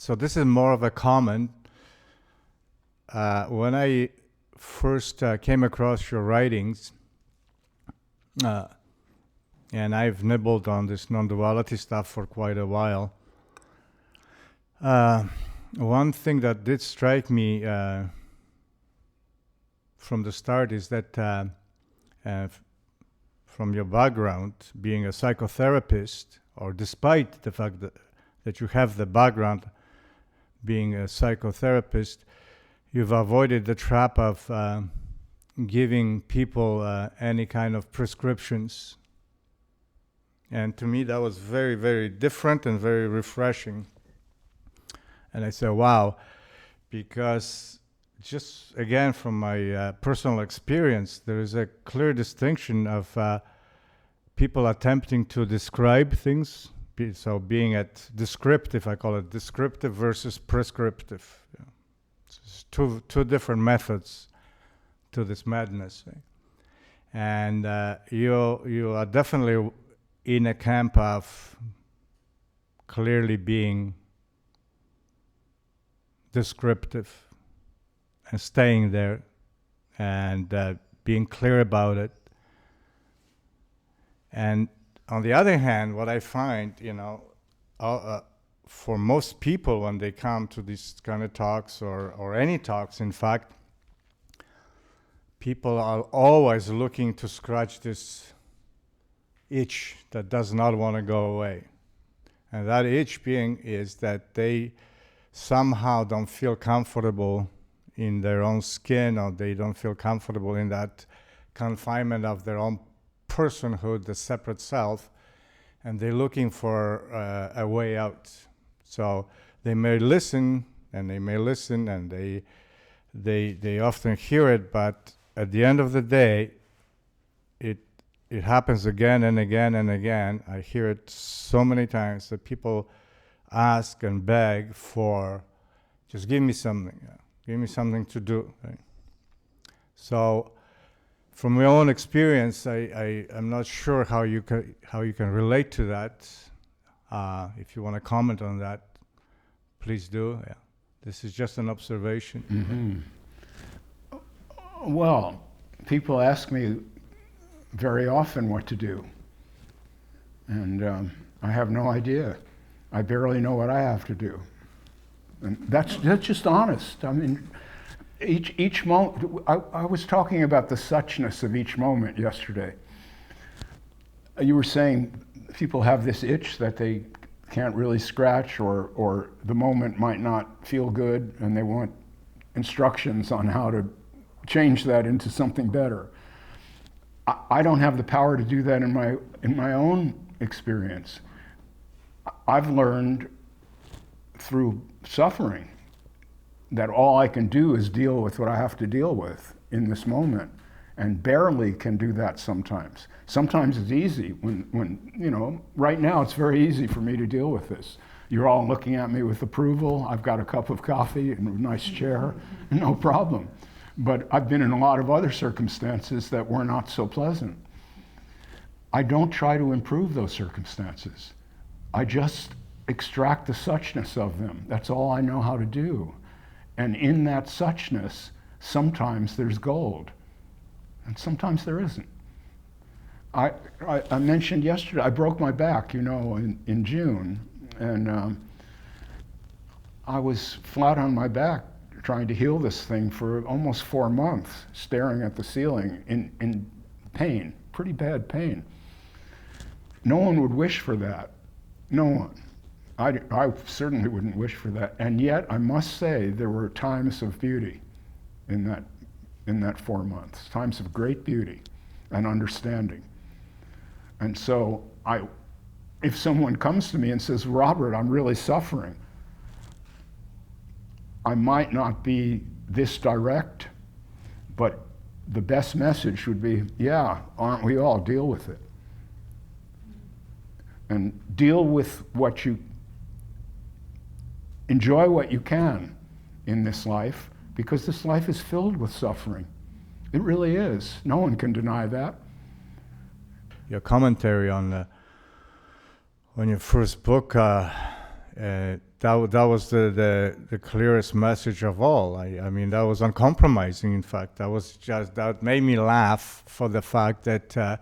So this is more of a comment. When I first came across your writings, and I've nibbled on this non-duality stuff for quite a while, one thing that did strike me from the start is that from your background, being a psychotherapist, or despite the fact that you have the background being a psychotherapist, you've avoided the trap of giving people any kind of prescriptions. And to me, that was very, very different and very refreshing. And I said, wow, because just again, from my personal experience, there is a clear distinction of people attempting to describe things. So being at descriptive, I call it descriptive versus prescriptive. Yeah. It's two different methods to this madness. Right? And you are definitely in a camp of clearly being descriptive and staying there and being clear about it. And on the other hand, what I find, for most people when they come to these kind of talks or any talks, in fact, people are always looking to scratch this itch that does not want to go away. And that itch is that they somehow don't feel comfortable in their own skin, or they don't feel comfortable in that confinement of their own personhood, the separate self, and they're looking for a way out. So they may listen, and they often hear it, but at the end of the day, it happens again and again and again. I hear it so many times that people ask and beg for, just give me something, give me something to do. Right? So, from my own experience, I'm not sure how you can relate to that. If you want to comment on that, please do. Yeah. This is just an observation. Mm-hmm. Well, people ask me very often what to do, and I have no idea. I barely know what I have to do, and that's just honest. I mean, each moment. I was talking about the suchness of each moment yesterday. You were saying people have this itch that they can't really scratch, or the moment might not feel good, and they want instructions on how to change that into something better. I don't have the power to do that in my own experience. I've learned through suffering that all I can do is deal with what I have to deal with in this moment, and barely can do that sometimes. Sometimes it's easy when right now it's very easy for me to deal with this. You're all looking at me with approval. I've got a cup of coffee and a nice chair, no problem. But I've been in a lot of other circumstances that were not so pleasant. I don't try to improve those circumstances. I just extract the suchness of them. That's all I know how to do. And in that suchness, sometimes there's gold, and sometimes there isn't. I mentioned yesterday, I broke my back, in June, and I was flat on my back trying to heal this thing for almost 4 months, staring at the ceiling in pain, pretty bad pain. No one would wish for that. No one. I certainly wouldn't wish for that. And yet, I must say, there were times of beauty in that 4 months, times of great beauty and understanding. And so if someone comes to me and says, Robert, I'm really suffering, I might not be this direct, but the best message would be, yeah, aren't we all? Deal with it. And deal with enjoy what you can in this life, because this life is filled with suffering. It really is. No one can deny that. Your commentary on your first book That was the clearest message of all. I mean, that was uncompromising. In fact, that made me laugh for the fact that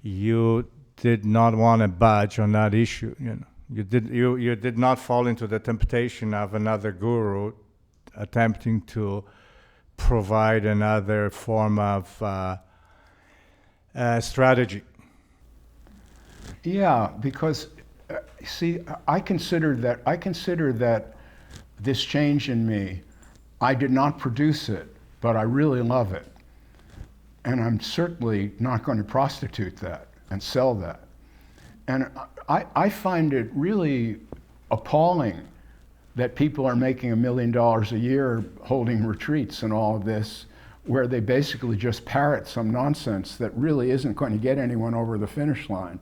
you did not want to budge on that issue. You did not fall into the temptation of another guru attempting to provide another form of strategy. Yeah, because see, I consider that this change in me, I did not produce it, but I really love it. And I'm certainly not going to prostitute that and sell that. And I find it really appalling that people are making $1 million a year holding retreats and all of this, where they basically just parrot some nonsense that really isn't going to get anyone over the finish line.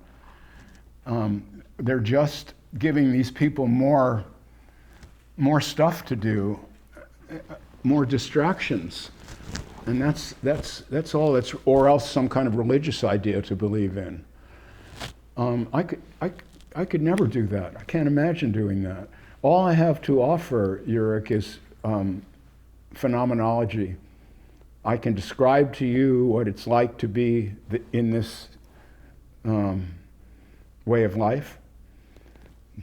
They're just giving these people more stuff to do, more distractions, and that's all. Or else some kind of religious idea to believe in. I could never do that. I can't imagine doing that. All I have to offer, Yurik, is phenomenology. I can describe to you what it's like to be in this way of life,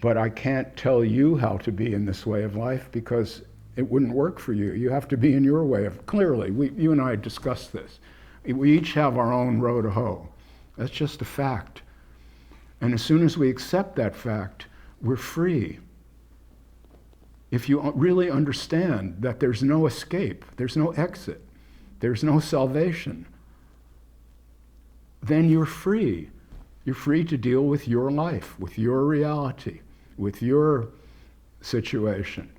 but I can't tell you how to be in this way of life because it wouldn't work for you. You have to be in your way of, clearly, you and I discussed this. We each have our own row to hoe. That's just a fact. And as soon as we accept that fact, we're free. If you really understand that there's no escape, there's no exit, there's no salvation, then you're free. You're free to deal with your life, with your reality, with your situation,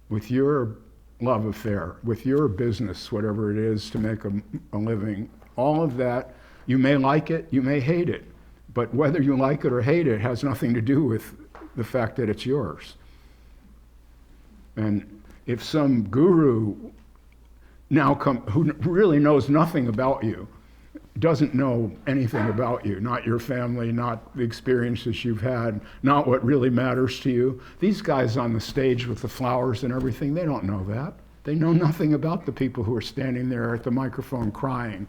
with your love affair, with your business, whatever it is to make a living. All of that, you may like it, you may hate it, but whether you like it or hate it has nothing to do with the fact that it's yours. And if some guru who really knows nothing about you, doesn't know anything about you, not your family, not the experiences you've had, not what really matters to you. These guys on the stage with the flowers and everything, they don't know that. They know nothing about the people who are standing there at the microphone crying,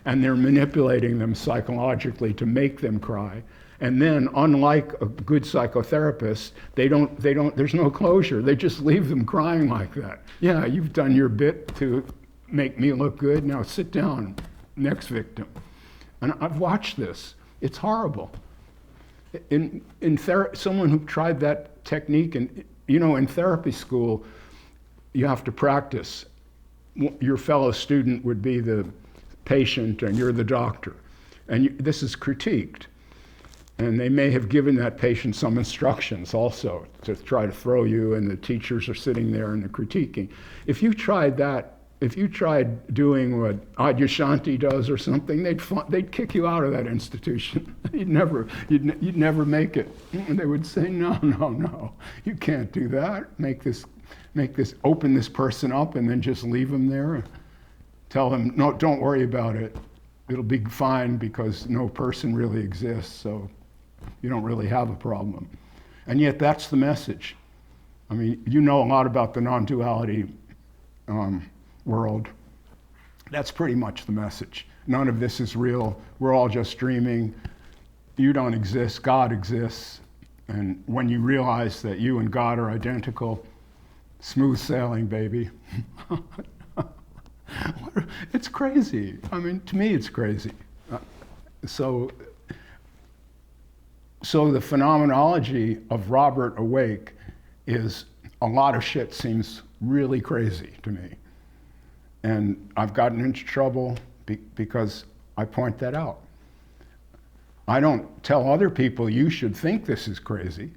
and they're manipulating them psychologically to make them cry. And then, unlike a good psychotherapist, there's no closure. They just leave them crying like that. Yeah, you've done your bit to make me look good, now sit down. Next victim. And I've watched this. It's horrible. Someone who tried that technique, and in therapy school, you have to practice. Your fellow student would be the patient and you're the doctor. And this is critiqued. And they may have given that patient some instructions also to try to throw you, and the teachers are sitting there and they're critiquing. If you tried doing what Adyashanti does or something, they'd kick you out of that institution. You'd never make it. And they would say, no, you can't do that. Open this person up and then just leave them there. Tell them, no, don't worry about it. It'll be fine because no person really exists, so you don't really have a problem. And yet that's the message. I mean, you know a lot about the non-duality world. That's pretty much the message. None of this is real. We're all just dreaming. You don't exist. God exists. And when you realize that you and God are identical, smooth sailing, baby. It's crazy. I mean, to me, it's crazy. So the phenomenology of Robert Awake is a lot of shit seems really crazy to me. And I've gotten into trouble because I point that out. I don't tell other people you should think this is crazy.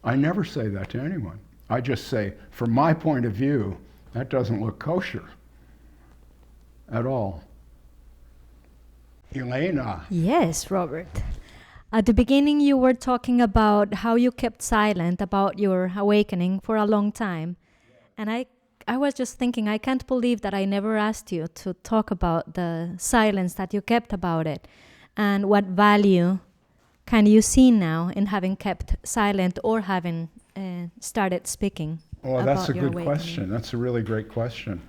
I never say that to anyone. I just say, from my point of view, that doesn't look kosher at all. Elena. Yes, Robert. At the beginning, you were talking about how you kept silent about your awakening for a long time. And I was just thinking, I can't believe that I never asked you to talk about the silence that you kept about it. And what value can you see now in having kept silent or having started speaking Well, about that's a your good awakening? question. That's a really great question.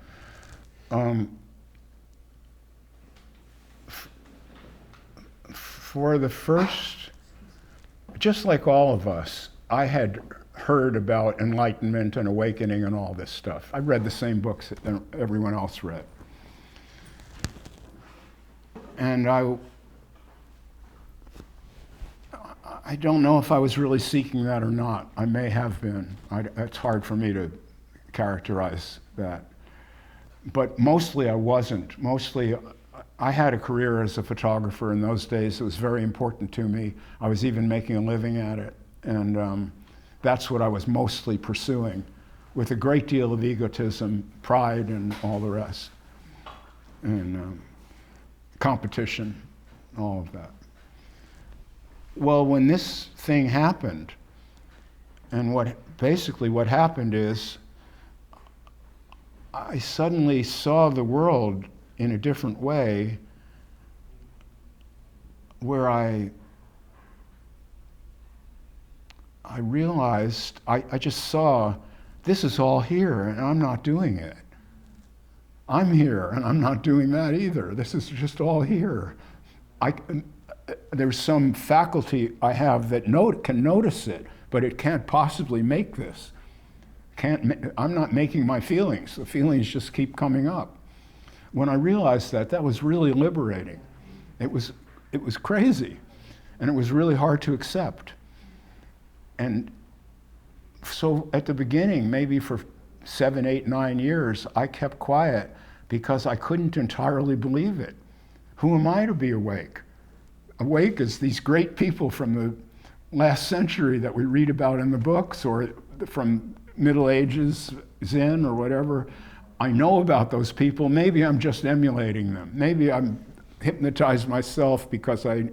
For the first, just like all of us, I had heard about enlightenment and awakening and all this stuff. I read the same books that everyone else read. And I don't know if I was really seeking that or not. I may have been. It's hard for me to characterize that. But mostly I wasn't. Mostly I had a career as a photographer in those days. It was very important to me. I was even making a living at it. And that's what I was mostly pursuing, with a great deal of egotism, pride, and all the rest. And competition, all of that. Well, when this thing happened, and basically what happened is, I suddenly saw the world in a different way, where I realized, I just saw, this is all here and I'm not doing it. I'm here and I'm not doing that either. This is just all here. There's some faculty I have that can notice it, but it can't possibly make this. I'm not making my feelings. The feelings just keep coming up. When I realized that was really liberating. It was crazy, and it was really hard to accept. And so at the beginning, maybe for 7, 8, 9 years, I kept quiet because I couldn't entirely believe it. Who am I to be awake? Awake is these great people from the last century that we read about in the books, or from Middle Ages, Zen, or whatever. I know about those people. Maybe I'm just emulating them. Maybe I'm hypnotized myself because a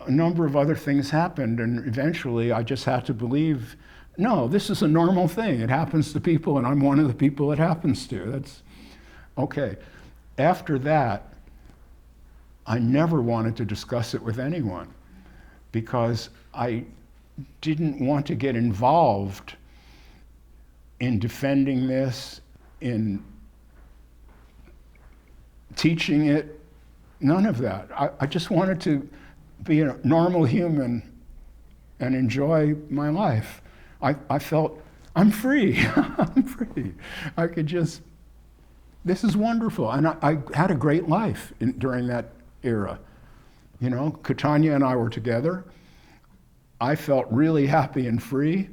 number of other things happened, and eventually I just had to believe, no, this is a normal thing. It happens to people, and I'm one of the people it happens to. That's okay. After that, I never wanted to discuss it with anyone because I didn't want to get involved in defending this, in teaching it, none of that. I just wanted to be a normal human and enjoy my life. I felt, I'm free, I'm free. I could just, this is wonderful. And I had a great life during that era. You know, Katanya and I were together. I felt really happy and free.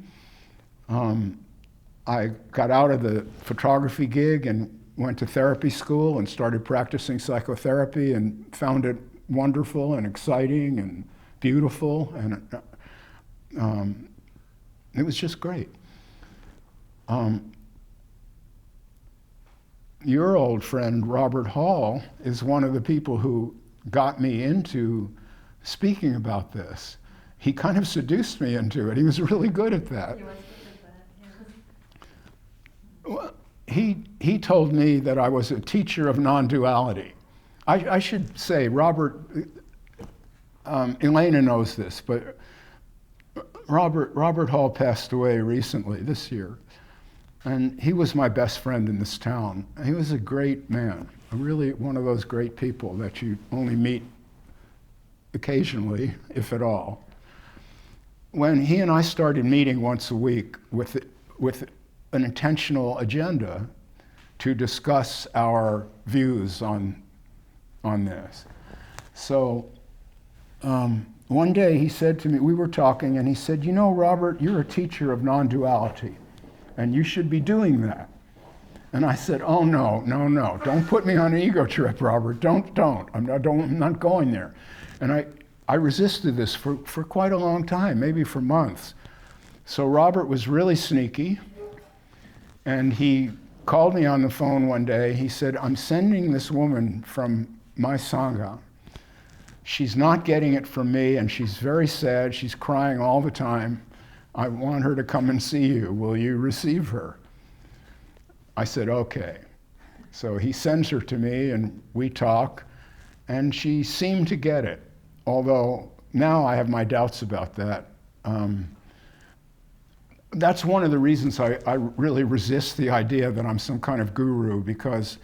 I got out of the photography gig and went to therapy school and started practicing psychotherapy and found it wonderful and exciting and beautiful, and it was just great. Your old friend Robert Hall is one of the people who got me into speaking about this. He kind of seduced me into it. He was really good at that. Well, he told me that I was a teacher of non-duality. I should say, Robert, Elena knows this, but Robert Hall passed away recently, this year, and he was my best friend in this town. He was a great man, really one of those great people that you only meet occasionally, if at all. When he and I started meeting once a week with an intentional agenda to discuss our views on this. So one day he said to me, we were talking, and he said, you know, Robert, you're a teacher of non-duality, and you should be doing that. And I said, oh, no, don't put me on an ego trip, Robert, don't. I'm not going there. And I resisted this for quite a long time, maybe for months. So Robert was really sneaky, and he called me on the phone one day. He said, I'm sending this woman from my Sangha. She's not getting it from me, and she's very sad. She's crying all the time. I want her to come and see you. Will you receive her? I said, okay. So he sends her to me, and we talk, and she seemed to get it. Although now I have my doubts about that. that's one of the reasons I really resist the idea that I'm some kind of guru, because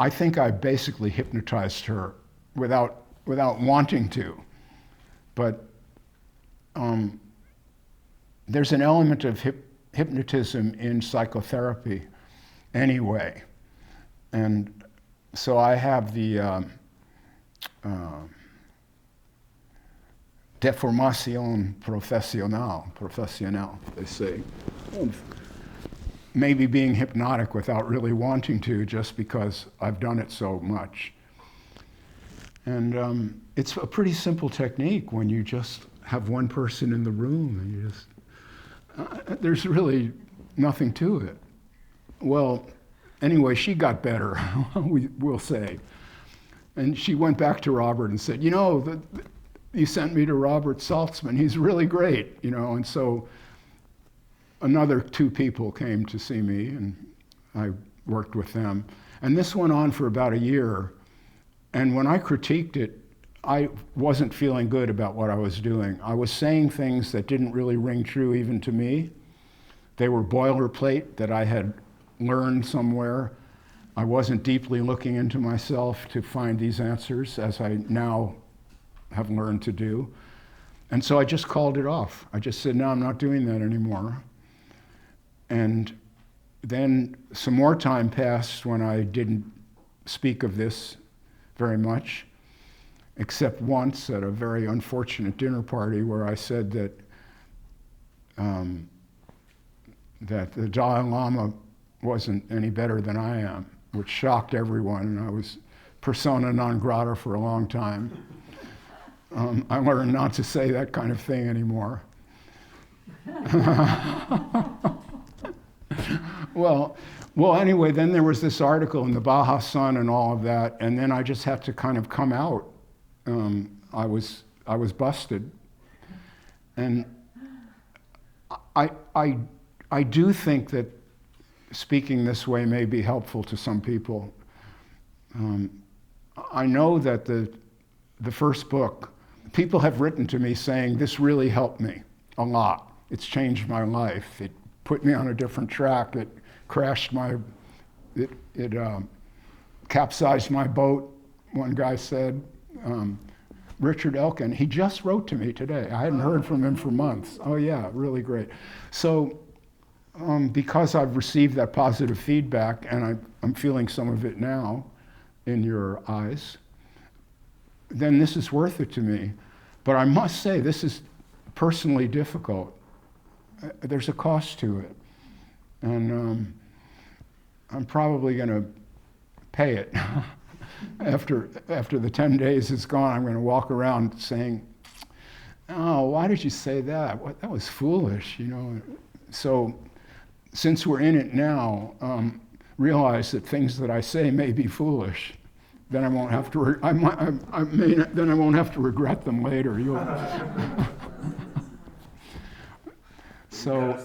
I think I basically hypnotized her without wanting to. But there's an element of hypnotism in psychotherapy anyway. And so I have the deformation professionnelle, they say, of maybe being hypnotic without really wanting to, just because I've done it so much. And it's a pretty simple technique when you just have one person in the room and you just, there's really nothing to it. Well, anyway, she got better, we'll say. And she went back to Robert and said, you know, you sent me to Robert Saltzman, he's really great, you know. And so another 2 people came to see me and I worked with them. And this went on for about a year. And when I critiqued it, I wasn't feeling good about what I was doing. I was saying things that didn't really ring true even to me. They were boilerplate that I had learned somewhere. I wasn't deeply looking into myself to find these answers, as I now have learned to do. And so I just called it off. I just said, no, I'm not doing that anymore. And then some more time passed when I didn't speak of this very much, except once at a very unfortunate dinner party where I said that that the Dalai Lama wasn't any better than I am, which shocked everyone, and I was persona non grata for a long time. I learned not to say that kind of thing anymore. Well, anyway, then there was this article in the Baja Sun and all of that, and then I just had to kind of come out. I was busted, and I do think that speaking this way may be helpful to some people. I know that the first book, people have written to me saying, this really helped me a lot. It's changed my life. It put me on a different track. It crashed it capsized my boat, one guy said. Richard Elkin, he just wrote to me today. I hadn't heard from him for months. Oh yeah, really great. So because I've received that positive feedback, and I'm feeling some of it now in your eyes, then this is worth it to me. But I must say, this is personally difficult. There's a cost to it. And I'm probably going to pay it. After the 10 days is gone, I'm going to walk around saying, oh, why did you say that? What, that was foolish, you know. So since we're in it now, realize that things that I say may be foolish. Then I won't have to. Then I won't have to regret them later. So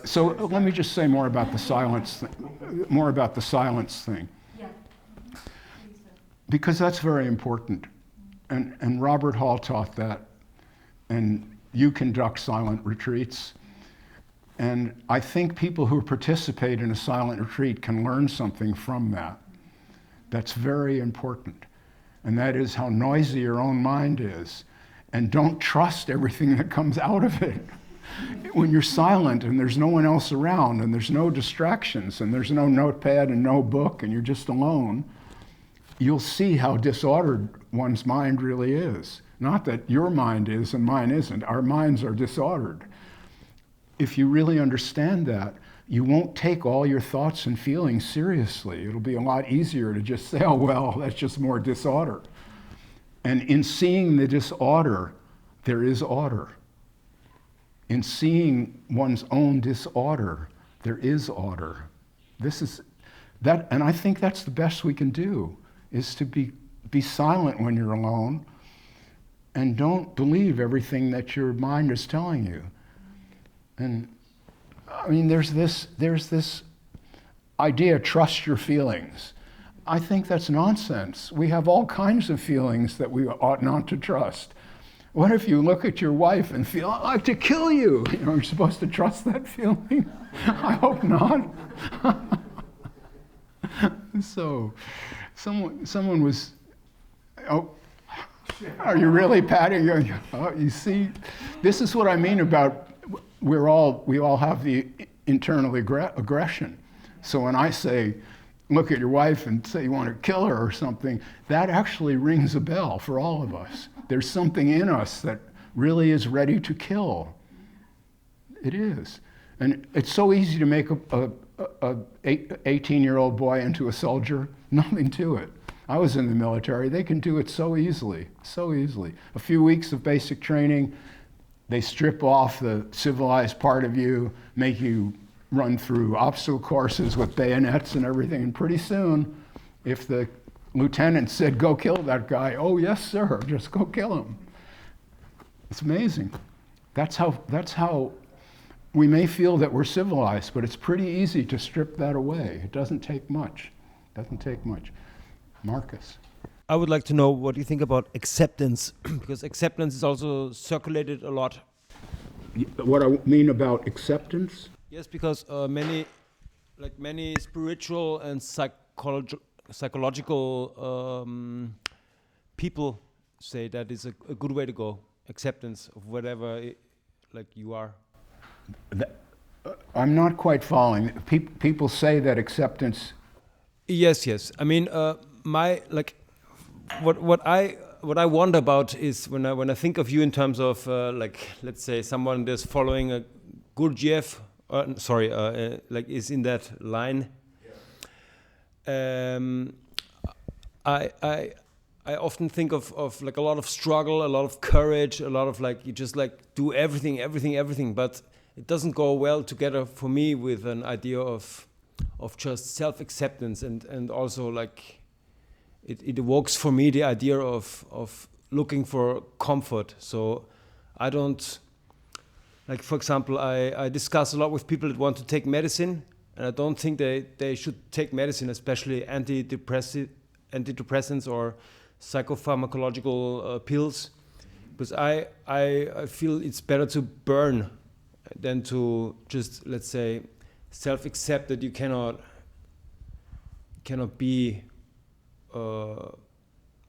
let me just say more about the silence thing. Yeah. Because that's very important. And Robert Hall taught that. And you conduct silent retreats. And I think people who participate in a silent retreat can learn something from that. That's very important. And that is how noisy your own mind is. And don't trust everything that comes out of it. When you're silent and there's no one else around and there's no distractions and there's no notepad and no book and you're just alone, you'll see how disordered one's mind really is. Not that your mind is and mine isn't. Our minds are disordered. If you really understand that, you won't take all your thoughts and feelings seriously. It'll be a lot easier to just say, oh, well, that's just more disorder. And in seeing the disorder, there is order. In seeing one's own disorder, there is order. This is that, and I think that's the best we can do, is to be silent when you're alone and don't believe everything that your mind is telling you. And I mean, there's this idea, trust your feelings. I think that's nonsense. We have all kinds of feelings that we ought not to trust. What if you look at your wife and feel, I'd like to kill you? You know, you're supposed to trust that feeling? I hope not. So, someone was, oh, are you really patting your, oh, you see, this is what I mean about we all have the internal aggression. So when I say, look at your wife and say you want to kill her or something, that actually rings a bell for all of us. There's something in us that really is ready to kill. It is. And it's so easy to make a 18-year-old boy into a soldier. Nothing to it. I was in the military. They can do it so easily, so easily. A few weeks of basic training, they strip off the civilized part of you, make you run through obstacle courses with bayonets and everything, and pretty soon, if the lieutenant said, go kill that guy, oh yes sir, just go kill him. It's amazing. That's how we may feel that we're civilized, but it's pretty easy to strip that away. It doesn't take much. Marcus. I would like to know what you think about acceptance, because acceptance is also circulated a lot. What I mean about acceptance? Yes, because many spiritual and psychological people say that is a good way to go. Acceptance of whatever you are. I'm not quite following. People say that acceptance. Yes. I mean, what I wonder about is when I think of you in terms of let's say someone that's following a Gurdjieff. Is in that line. I often think of like a lot of struggle, a lot of courage, a lot of you just do everything, but it doesn't go well together for me with an idea of just self-acceptance and also it evokes for me the idea of looking for comfort. So I don't. For example, I discuss a lot with people that want to take medicine, and I don't think they should take medicine, especially antidepressants or psychopharmacological pills, because I feel it's better to burn than to just, let's say, self-accept that you cannot be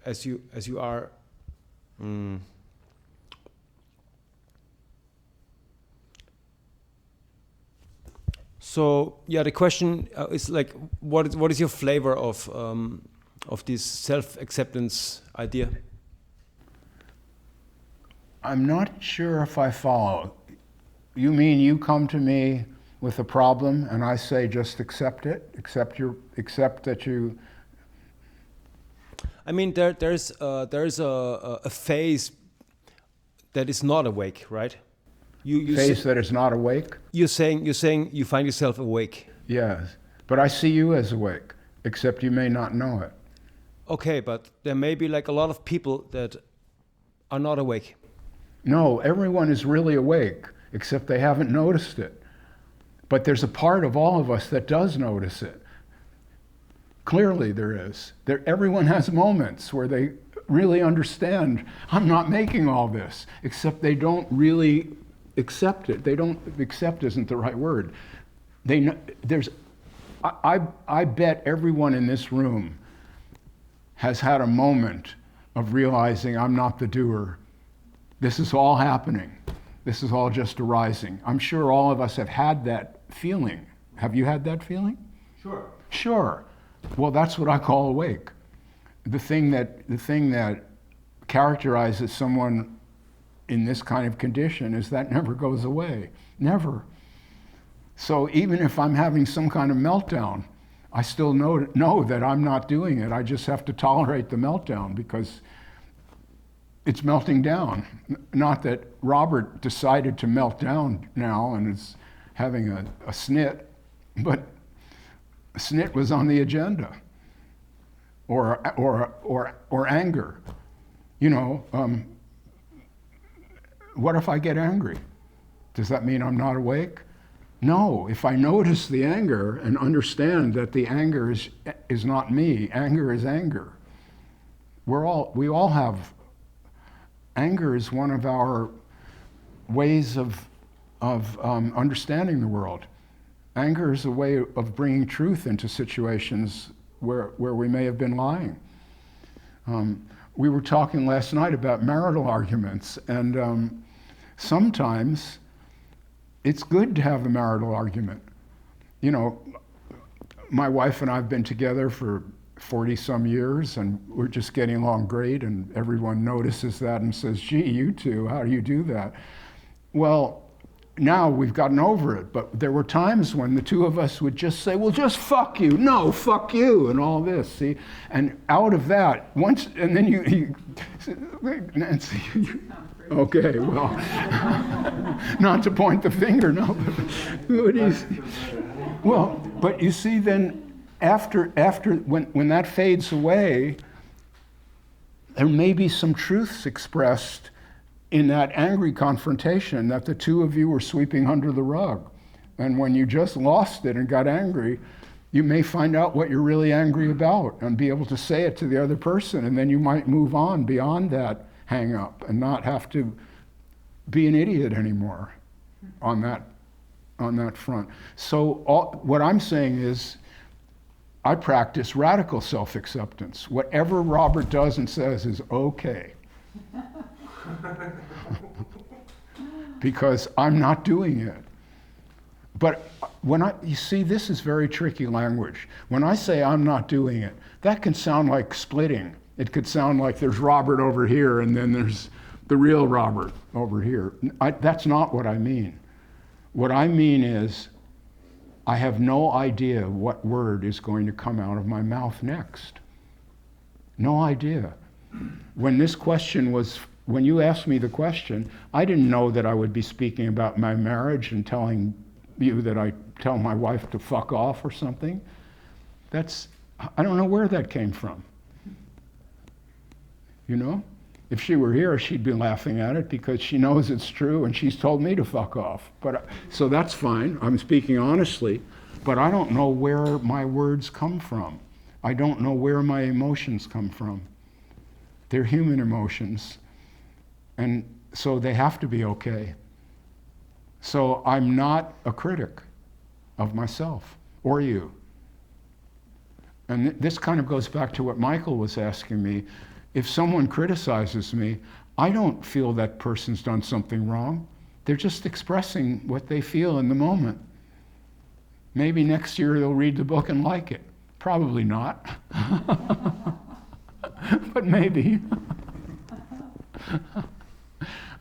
as you are. So yeah, the question is what is your flavor of this self-acceptance idea? I'm not sure if I follow. You mean you come to me with a problem and I say just accept it, accept that you. I mean there is a phase that is not awake, right? You phase that is not awake? You're saying you find yourself awake. Yes, but I see you as awake, except you may not know it. Okay, but there may be a lot of people that are not awake. No, everyone is really awake, except they haven't noticed it. But there's a part of all of us that does notice it. Clearly there is. Everyone has moments where they really understand, I'm not making all this, except they don't really accept it. They don't, accept isn't the right word. I bet everyone in this room has had a moment of realizing I'm not the doer. This is all happening. This is all just arising. I'm sure all of us have had that feeling. Have you had that feeling? Sure. Sure. Well, that's what I call awake. The thing that characterizes someone in this kind of condition is that never goes away. Never. So even if I'm having some kind of meltdown, I still know that I'm not doing it. I just have to tolerate the meltdown because it's melting down. Not that Robert decided to melt down now and is having a snit, but a snit was on the agenda. Or anger. You know, what if I get angry? Does that mean I'm not awake? No, if I notice the anger and understand that the anger is not me, anger is anger. We all have anger is one of our ways of understanding the world. Anger is a way of bringing truth into situations where we may have been lying. We were talking last night about marital arguments, and sometimes it's good to have a marital argument. You know, my wife and I have been together for 40-some years, and we're just getting along great, and everyone notices that and says, gee, you two, how do you do that? Well, now we've gotten over it, but there were times when the two of us would just say, well, just fuck you, no, fuck you, and all this, see? And out of that, once, and then you Nancy, okay, well, not to point the finger, no, but you see, then when that fades away, there may be some truths expressed in that angry confrontation that the two of you were sweeping under the rug. And when you just lost it and got angry, you may find out what you're really angry about and be able to say it to the other person, and then you might move on beyond that hang up and not have to be an idiot anymore on that front. So what I'm saying is, I practice radical self-acceptance. Whatever Robert does and says is okay. Because I'm not doing it. But you see, this is very tricky language. When I say I'm not doing it, that can sound like splitting. It could sound like there's Robert over here and then there's the real Robert over here. That's not what I mean. What I mean is, I have no idea what word is going to come out of my mouth next. No idea. When you asked me the question, I didn't know that I would be speaking about my marriage and telling you that I tell my wife to fuck off or something. I don't know where that came from. You know? If she were here, she'd be laughing at it because she knows it's true and she's told me to fuck off. So that's fine, I'm speaking honestly, but I don't know where my words come from. I don't know where my emotions come from. They're human emotions, and so they have to be okay. So I'm not a critic of myself or you. And this kind of goes back to what Michael was asking me. If someone criticizes me, I don't feel that person's done something wrong. They're just expressing what they feel in the moment. Maybe next year they'll read the book and like it. Probably not. But maybe.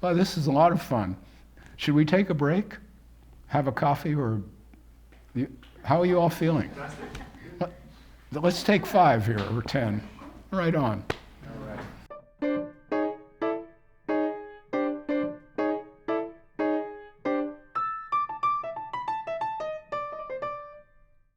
Well, this is a lot of fun. Should we take a break? Have a coffee or... How are you all feeling? Let's take 5 here, or 10. Right on.